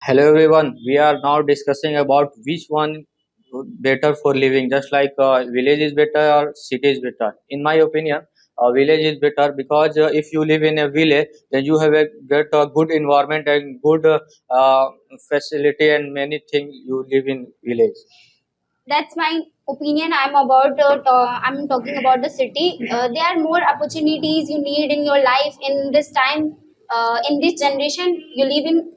Hello everyone. We are now discussing about which one better for living. Just like village is better or city is better. In my opinion, village is better because if you live in a village, then you have a get a good environment and good facility and many things you live in village. That's my opinion. I'm talking about the city. There are more opportunities you need in your life in this time. In this generation, you live in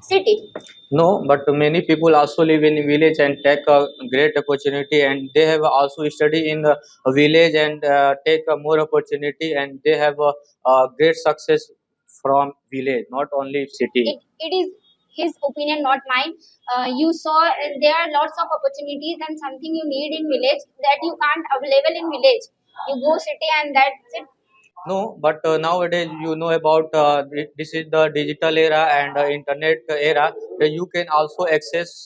city. No, but many people also live in village and take a great opportunity, and they have also study in the village and take a more opportunity, and they have a great success from village, not only city. It is his opinion, not mine. You saw there are lots of opportunities and something you need in village that you can't available in village. You go city and that's it. No, but nowadays you know about this is the digital era and internet era. That you can also access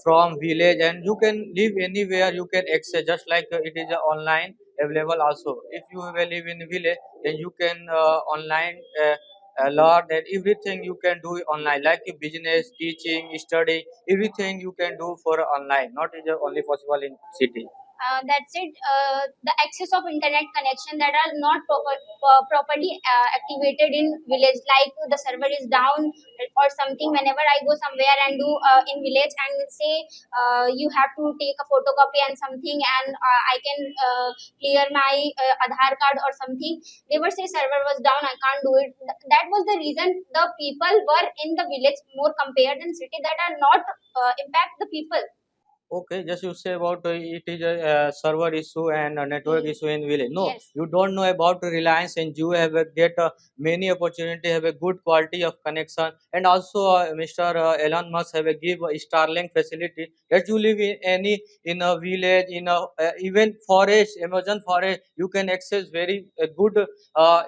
from village and you can live anywhere. You can access just like it is online available also. If you will live in village, then you can online learn and everything you can do online, like business, teaching, study, everything you can do for online. Not is only possible in city. That's it. The access of internet connection that are not properly activated in village, like the server is down or something. Whenever I go somewhere and do in village and say you have to take a photocopy and something, and I can clear my Aadhaar card or something, they would say server was down, I can't do it. That was the reason the people were in the village more compared than city that are not impact the people. Okay, just you say about it is a server issue and a network Mm. issue in village. No, Yes. you don't know about Reliance and you have get many opportunity, have a good quality of connection, and also Mr. Elon Musk have a give a Starlink facility that you live in any in a village in a even forest, Amazon forest, you can access very good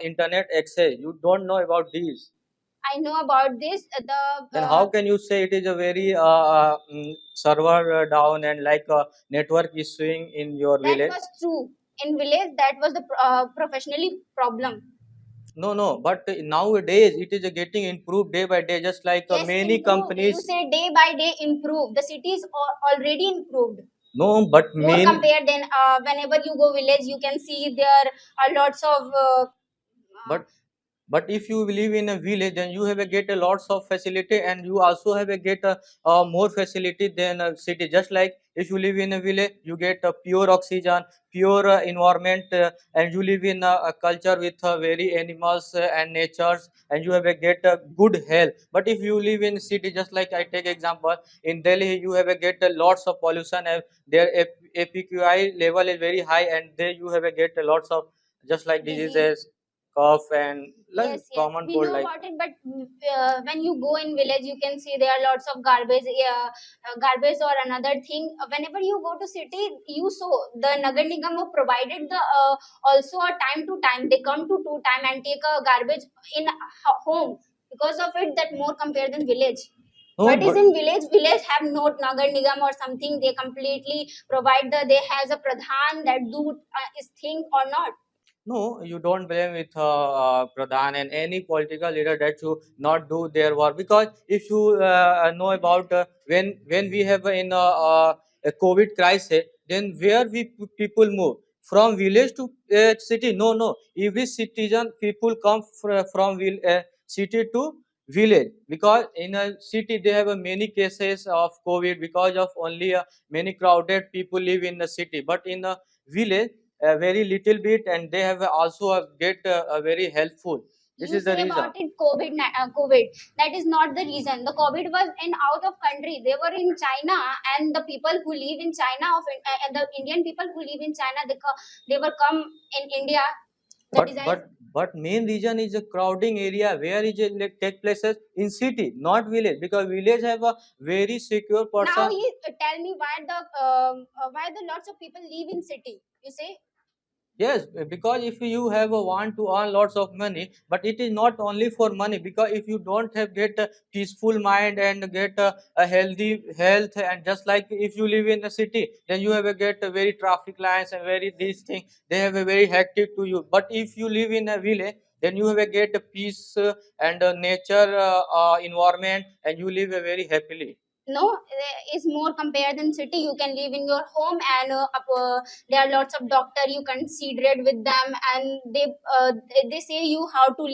internet access. You don't know about these. I know about this. Then how can you say it is a very server down and like network issuing in your That village? was true in village. That was the professionally problem. No, no. But nowadays it is getting improved day by day. Just like Yes, many improved. You companies. say day by day improve. The city is already improved. No, but More main. compared than whenever you go village, you can see there are lots of But but if you live in a village, then you have a get a lots of facility, and you also have a get a more facility than a city. Just like if you live in a village, you get a pure oxygen, pure environment, and you live in a culture with very animals and natures, and you have a get a good health. But if you live in city, just like I take example in Delhi, you have a get a lots of pollution, and their APQI level is very high, and there you have a get a lots of just like disease. diseases, cough, and like Yes, yes, common we cold know like. about it, but when you go in village, you can see there are lots of garbage or another thing. Whenever you go to city, you saw the Nagar Nigam have provided the also a time to time. They come to two time and take a garbage in home. Because of it, that more compared than village. No, What is but in village? Village have no Nagar Nigam or something. They completely provide the. They has a pradhan that do is thing or not. no, you don't blame with Pradhan and any political leader that you not do their work, because if you know about when we have a COVID crisis, then where people move from village to city? No, no, every citizen people come from city to village, because in a city they have many cases of COVID because of only many crowded people live in the city, but in a village a very little bit, and they have also get a very helpful. This You is the say reason. about it covid, that is not the reason. The covid was in out of country. They were in China, and the people who live in China and the Indian people who live in China, they were come in India. The but disease. but but main reason is a crowding area where is it like take places in city, not village, because village have a very secure Now person. he tell me why the lots of people live in city, you say. Yes, because if you have a want to earn lots of money, but it is not only for money. Because if you don't have get a peaceful mind and get a healthy health, and just like if you live in a city, then you have a get a very traffic lines and very these things. They have a very hectic to you. But if you live in a village, then you have a get a peace and nature environment, and you live very happily. No, is more compared than city. You can live in your home, and there are lots of doctor you considerate with them, and they say you how to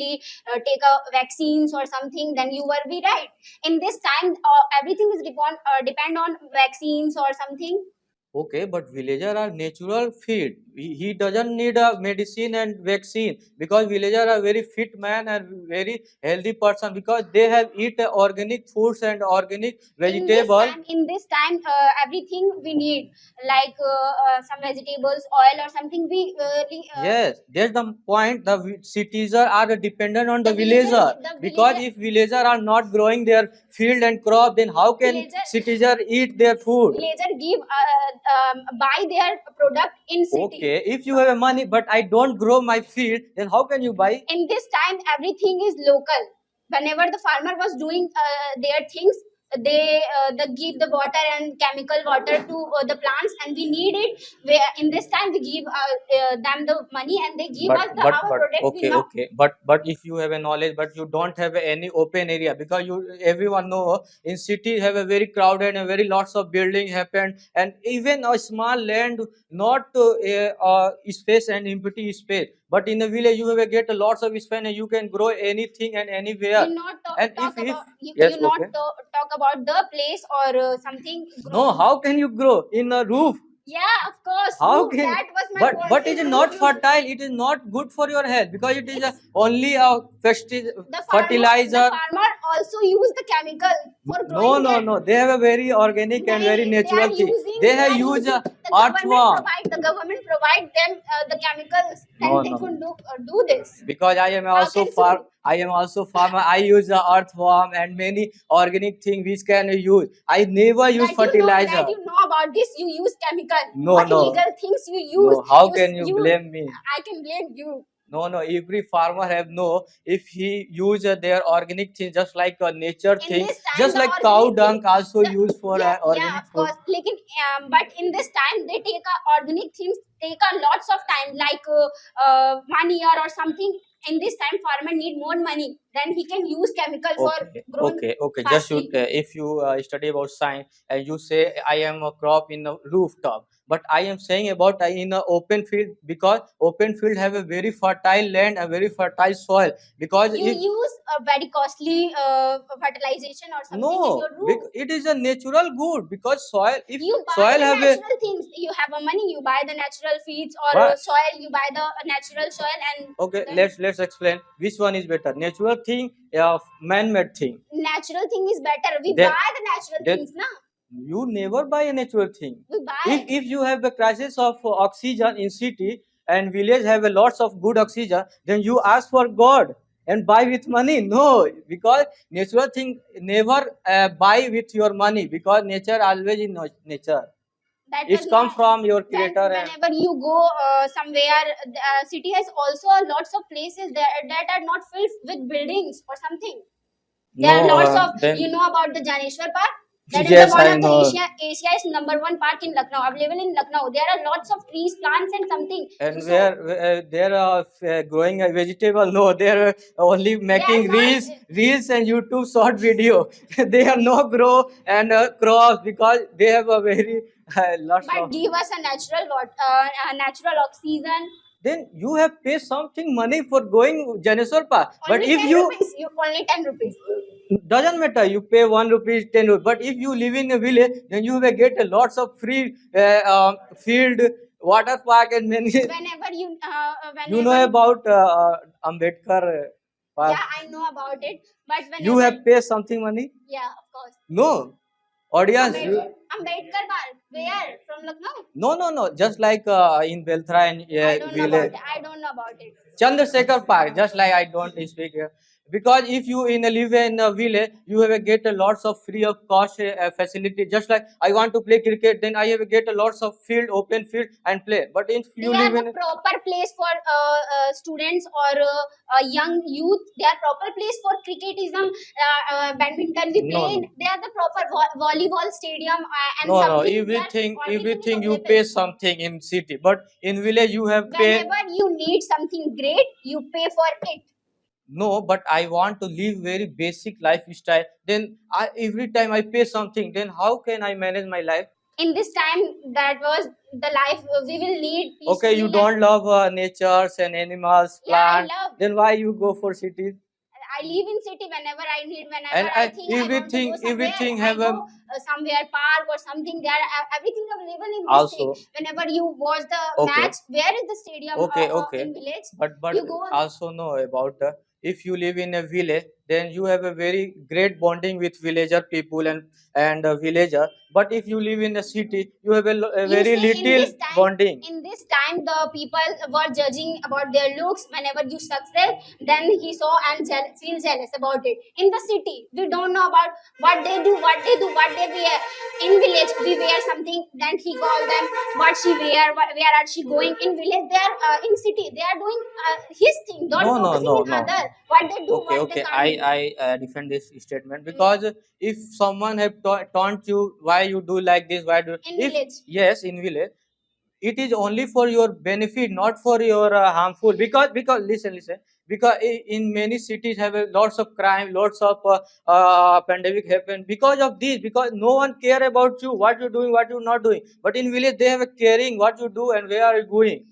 take a vaccines or something, then you will be right. In this time everything is depend on vaccines or something. Okay, but villager are natural fit. He doesn't need a medicine and vaccine, because villager are very fit man and very healthy person, because they have eat organic foods and organic vegetable. In this time everything we need, like some vegetables, oil or something, we Yes, that's the point. The cities are dependent on the the villager, the because if villager are not growing their field and crop, then how can villager citizen eat their food? villager give buy their product in city. Okay, if you have a money, but I don't grow my field, then how can you buy? In this time everything is local. Whenever the farmer was doing their things, they give the water and chemical water to the plants, and we need it. Where in this time we give them the money, and they give us our product. We Okay, know. okay, but if you have a knowledge, but you don't have any open area, because you everyone know in city have a very crowded and very lots of building happen, and even a small land, not space and empty space, but in the village you have a get a lots of space and you can grow anything and anywhere. You not And talk if about yes, you not okay, talk about the place or something no, grown. how can you grow in a roof? Yeah, of course. How Roof, can? that was my But point. it is not fertile. It is not good for your health, because it is a, only a fertilizer. The farmer also use the chemical for No, growing no, their. no. They have a very organic and very natural thing. They have used earthworm. The government provide them the chemicals, then No, they no. could do this. Because I am also can farm. you? I am also farmer. I use the earthworm and many organic things which can use. I never use fertilizer. That you know about this, you use chemical. No, What no, illegal things you use? no. How can you blame me? I can blame you. No, no. Every farmer have know, if he use their organic thing, just like a nature In thing, this time, just the like cow organic dung also the- used for yeah, organic of food. course. But in this time, they take organic things, take lots of time, like 1 year or something. In this time, farmer need more money, then he can use chemical for Okay, growing okay, okay. Just you, fastly. if you study about science and you say I am a crop in a rooftop, but I am saying about in a open field, because open field have a very fertile land, a very fertile soil. Because You use a very costly fertilization or something in no, your roof. it is a natural good, because soil, if You buy soil the have a natural things. You have a money, you buy the natural feeds or what? soil. You buy the natural soil, and Okay, then let's explain which one is better, natural thing or man-made thing. natural thing is better. We Then buy the natural then things, na? you never buy a natural thing. We buy. If you have a crisis of oxygen in city and village have a lots of good oxygen, then you ask for God and buy with money. No, because natural thing never buy with your money, because nature always in nature. That It's was come not. from your creator. And Whenever you go somewhere, city has also lots of places that are not filled with buildings or something. There are no, lots of, then you know about the Janeshwar Park? That is yes, one I of the know. Asia's number 1 park in Lucknow, available in Lucknow. There are lots of trees, plants, and something. And So where there are growing a vegetable, no, they're only making not- reels and YouTube short video. They are no grow and crops, because they have a very lots but of. give us a natural natural oxygen. Then you have pay something money for going Janeswar Park. But Only if 10 you rupees. You only 10 rupees. doesn't matter, you pay 1 rupee, 10 rupees. But if you live in a village, then you will get a lots of free field, water park, and many. Whenever You know about Ambedkar Park? Yeah, I know about it. But whenever You have paid something money? yeah, of course. No. Audience, Ambedkar Park. Where? From Lucknow? no, no, no. Just like in Belthra and I don't know about village. it. I don't know about it. Chandrasekhar Park, just like I don't speak here. Because if you live in a village, you have a get a lots of free of cost facility. Just like I want to play cricket, then I have a get a lots of field, open field, and play. But if you They live are in the proper place for students or young youth. They are proper place for cricketism, badminton. We no, play. no, They are the proper volleyball stadium and no, no, something. everything you Available. pay something in city, but in village you have pay. Whenever you need something great, you pay for it. No, but I want to live very basic lifestyle. Then every time I pay something, then how can I manage my life? In this time, that was the life we will lead Okay, you peacefully. Like, don't love natures and animals, yeah, I plant. love. Then why you go for cities? I live in city. Whenever I need, whenever And I think I want to go somewhere, everything I have go a somewhere park or something. There, everything available in this thing. also. Whenever you watch the Okay, match, where is the stadium okay, okay. in village? But You go. also know about if you live in a village, then you have a very great bonding with villager people and villager. But if you live in a city, you have a You very see, little bonding. in this time, the people were judging about their looks. Whenever you success, then he saw and feel jealous about it. In the city, we don't know about what they do, what they wear. In village, we wear something, then he call them what she wear, where are she going. In village, they are in city, they are doing his thing, not No, no, focusing no, in no. other what they do, Okay, what they okay. can't do. I defend this statement because if someone have taught you why you do like this, why do In if village, yes in village, it is only for your benefit, not for your harmful. Because listen, because in many cities have lots of crime, lots of pandemic happen because of this. Because no one care about you, what you're doing, what you're not doing. But in village they have a caring what you do and where are you going.